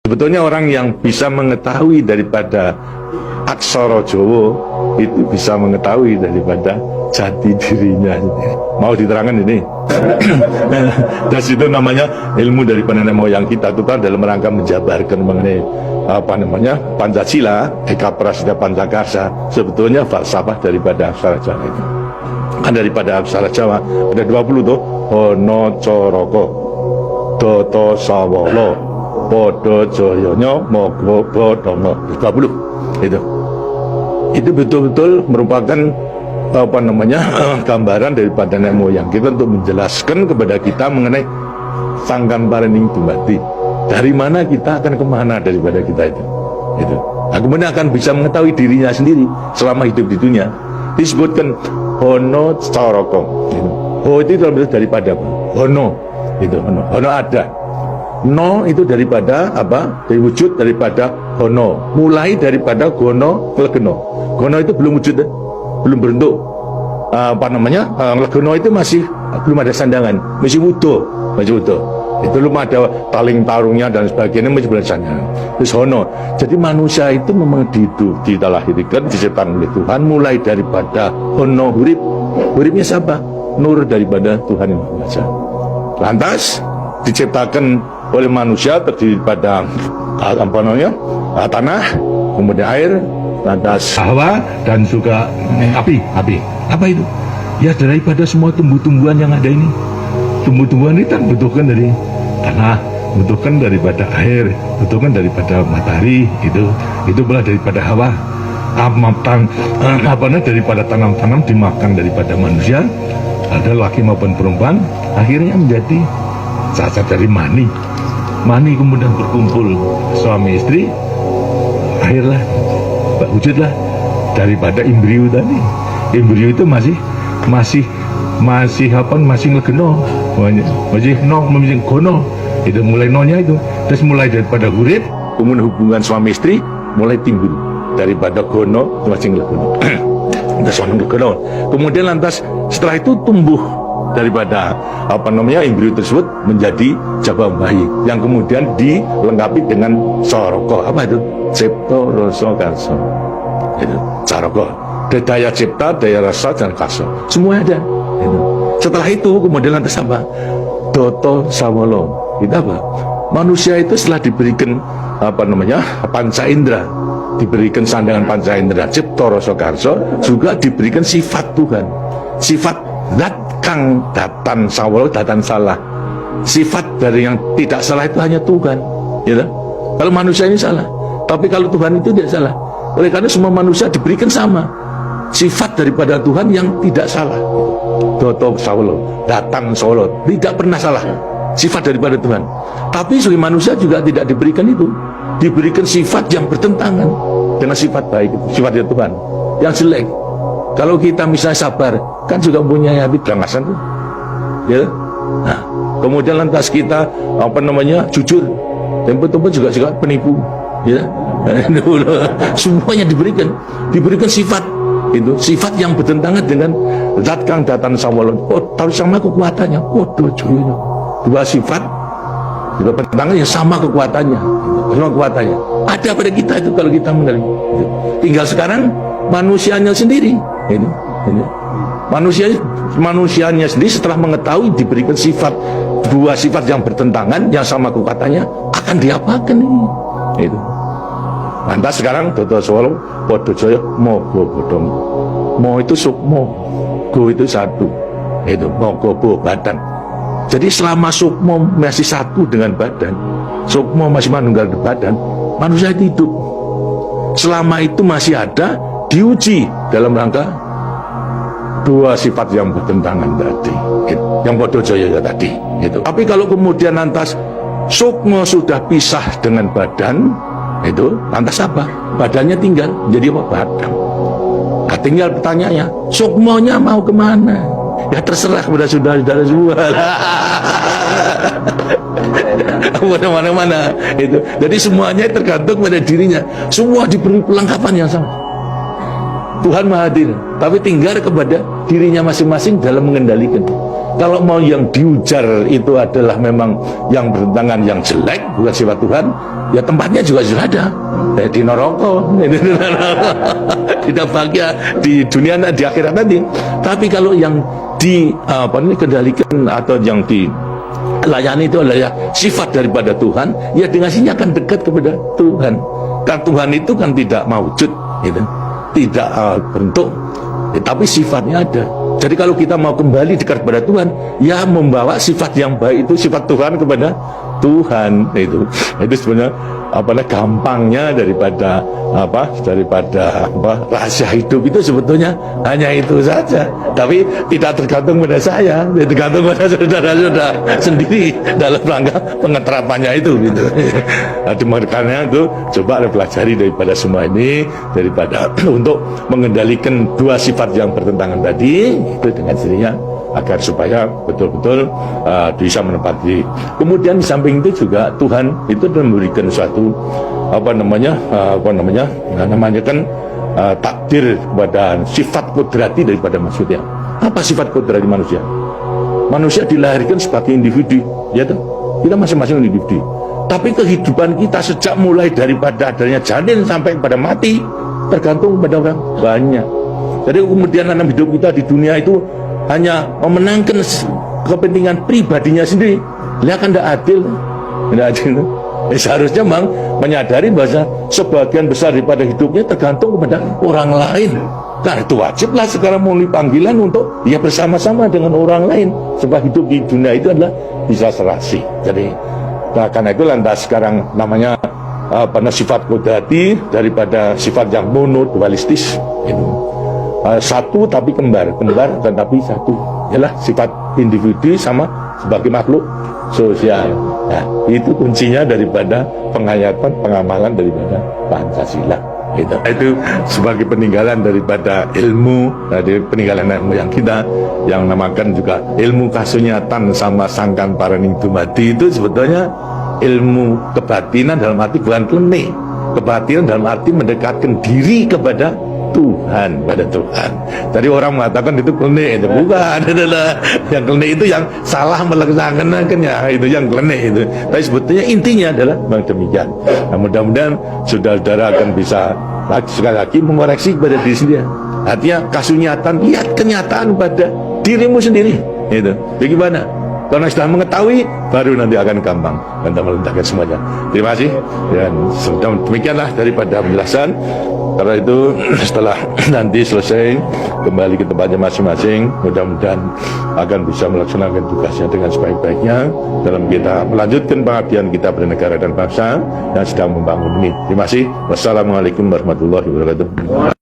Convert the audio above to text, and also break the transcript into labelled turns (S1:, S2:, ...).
S1: Sebetulnya orang yang bisa mengetahui daripada aksara Jawa itu bisa mengetahui daripada jati dirinya sendiri. Mau diterangkan ini? Dan itu namanya ilmu daripada nenek moyang kita itu kan dalam rangka menjabarkan mengenai Pancasila, Eka Prasida Pancakarsa. Sebetulnya falsafah daripada aksara Jawa itu. Kan daripada aksara Jawa ada 20 tuh. Hono Coroko, Doto Sawolo, Podo Joyono, Mogo Bodono. 20 itu betul-betul merupakan gambaran daripada nenek moyang kita untuk menjelaskan kepada kita mengenai sangkan parening dumati. Dari mana kita akan kemana daripada kita itu. Nah, kemudian akan bisa mengetahui dirinya sendiri selama hidup di dunia. Disebutkan Hono Coroko. Ho itu daripada Hono, Hono ada. No itu daripada apa? Dari wujud daripada Hono. Mulai daripada Gono Legeno. Gono itu belum wujud, belum berbentuk. Legeno itu masih belum ada sandangan, masih utuh. Itu belum ada taling tarungnya dan sebagainya, masih belum ada sandangan. Terus Hono. Jadi manusia itu memang dilahirkan, diciptakan oleh Tuhan mulai daripada Hono hurip. Huripnya siapa? Nur daripada Tuhan yang Maha Kuasa. Lantas diciptakan oleh manusia terdiri pada tanah, kemudian air, lantas hawa dan juga api. Apa itu? Ya daripada semua tumbuh-tumbuhan yang ada ini. Tumbuh-tumbuhan ini kan butuhkan dari tanah, butuhkan daripada air, butuhkan daripada matahari, itu pula daripada hawa. Daripada tanam-tanam dimakan daripada manusia, ada laki maupun perempuan, akhirnya menjadi cacat dari mani kemudian berkumpul suami istri, akhirnya wujudlah daripada embrio tadi. Embrio itu masih legeno, masih gono, itu mulai nonya itu. Terus mulai daripada hurip, kemudian hubungan suami istri mulai timbul daripada gono masing legeno. Kemudian lantas setelah itu tumbuh daripada embrio tersebut menjadi jabang bayi yang kemudian dilengkapi dengan soroko. Apa itu? Cipto rasa karso. Itu soroko. Daya cipta, daya rasa dan karso. Semua ada. Setelah itu kemudian lantas apa? Doto sawolo. Itu apa? Manusia itu setelah diberikan panca indera, diberikan sandangan panca indera, cipta rasa karso, juga diberikan sifat Tuhan, sifat zat kang datan sawolo, datan salah. Sifat dari yang tidak salah itu hanya Tuhan, ya. Kalau manusia ini salah, tapi kalau Tuhan itu tidak salah. Oleh karena semua manusia diberikan sama sifat daripada Tuhan yang tidak salah. Doto sawolo, datan sawolo, tidak pernah salah. Sifat daripada Tuhan. Tapi sebagai manusia juga tidak diberikan itu. Diberikan sifat yang bertentangan dengan sifat baik itu, sifat dari Tuhan yang jelek. Kalau kita misalnya sabar, kan juga punya hati berangasan tuh, ya. Nah, kemudian lantas kita jujur, dan betul-betul juga penipu, ya. Semuanya diberikan sifat itu, sifat yang bertentangan dengan zat kang datan sawolon. Oh, tahu sama kekuatannya. Oh, dua sifat juga bertentangan yang sama kekuatannya. Ada pada kita itu kalau kita mengenali. Tinggal sekarang manusianya sendiri. Manusianya sendiri setelah mengetahui diberikan dua sifat yang bertentangan yang sama kekuatannya, akan diapakan ini? Itu. Lantas sekarang Doto Sawolo, Podo Joyo, Mogo Bodong. Mo itu sukmo, go itu satu. Itu Mogo Bo badan. Jadi selama sukmo masih satu dengan badan, sukmo masih manunggal badan, manusia itu hidup. Selama itu masih ada, diuji dalam rangka dua sifat yang bertentangan tadi, yang Podo Joyo tadi. Itu. Tapi kalau kemudian lantas sukmo sudah pisah dengan badan, itu lantas apa? Badannya tinggal jadi apa? Badan. Nah, tinggal pertanyaannya, sukmonya mau kemana? Ya terserah kepada saudara-saudara semua. Mana-mana itu. Jadi semuanya tergantung pada dirinya. Semua diberi perlengkapan yang sama. Tuhan Maha Hadir, tapi tinggal kepada dirinya masing-masing dalam mengendalikan. Kalau mau yang diujar itu adalah memang yang bertentangan, yang jelek, bukan sifat Tuhan, ya tempatnya juga sudah ada. Di neraka, tidak bahagia di dunia dan di akhirat nanti. Tapi kalau yang kendalikan atau yang dilayani itu adalah sifat daripada Tuhan, ya dengan sini akan dekat kepada Tuhan. Karena Tuhan itu kan tidak mawujud, gitu, tidak bentuk, tapi sifatnya ada. Jadi kalau kita mau kembali dekat kepada Tuhan, ya membawa sifat yang baik itu, sifat Tuhan kepada Tuhan. Itu sebenarnya gampangnya daripada rahasia hidup itu sebetulnya hanya itu saja. Tapi tidak tergantung pada saya, tergantung pada saudara-saudara sendiri dalam rangka pengeterapannya itu, gitu. Makanya itu coba pelajari daripada semua ini, daripada untuk mengendalikan dua sifat yang bertentangan tadi itu dengan sendirinya, agar supaya betul-betul bisa menepati. Kemudian di samping itu juga Tuhan itu memberikan suatu takdir kepada sifat kodrati daripada manusia. Apa sifat kodrati manusia? Manusia dilahirkan sebagai individu, ya toh? Kita masing-masing individu. Tapi kehidupan kita sejak mulai daripada adanya janin sampai pada mati tergantung pada orang banyak. Jadi kemudian dalam hidup kita di dunia itu hanya memenangkan kepentingan pribadinya sendiri, dia kan tidak adil, tidak adil. Seharusnya memang menyadari bahwa sebagian besar daripada hidupnya tergantung kepada orang lain. Karena itu wajiblah sekarang mulai panggilan untuk dia bersama-sama dengan orang lain, sebab hidup di dunia itu adalah bisa serasi. Jadi karena itu lantas sekarang namanya sifat kodrati daripada sifat yang monodualistis itu. Satu tapi kembar tetapi satu, ialah sifat individu sama sebagai makhluk sosial. Nah, itu kuncinya daripada penghayatan, pengamalan daripada Pancasila. Itu sebagai peninggalan daripada ilmu, dari peninggalan yang kita yang namakan juga ilmu kasunyatan sama sangkan paraning dumadi. Itu sebetulnya ilmu kebatinan dalam arti bukan klenik. Kebatinan dalam arti mendekatkan diri kepada Tuhan, pada Tuhan. Tadi orang mengatakan itu klenik, itu bukan. Yang klenik itu yang salah melaksanakannya, itu yang klenik itu. Tapi sebetulnya intinya adalah memang demikian. Nah, mudah-mudahan saudara-saudara akan bisa sekali lagi mengoreksi kepada diri sendiri. Artinya kasunyatan, lihat kenyataan pada dirimu sendiri. Itu. Bagaimana? Karena sudah mengetahui, baru nanti akan gampang untuk meletakkan semuanya. Terima kasih. Dan demikianlah daripada penjelasan. Karena itu setelah nanti selesai kembali ke tempatnya masing-masing, mudah-mudahan akan bisa melaksanakan tugasnya dengan sebaik-baiknya dalam kita melanjutkan pengabdian kita pada negara dan bangsa yang sedang membangun ini. Terima kasih. Wassalamualaikum warahmatullahi wabarakatuh.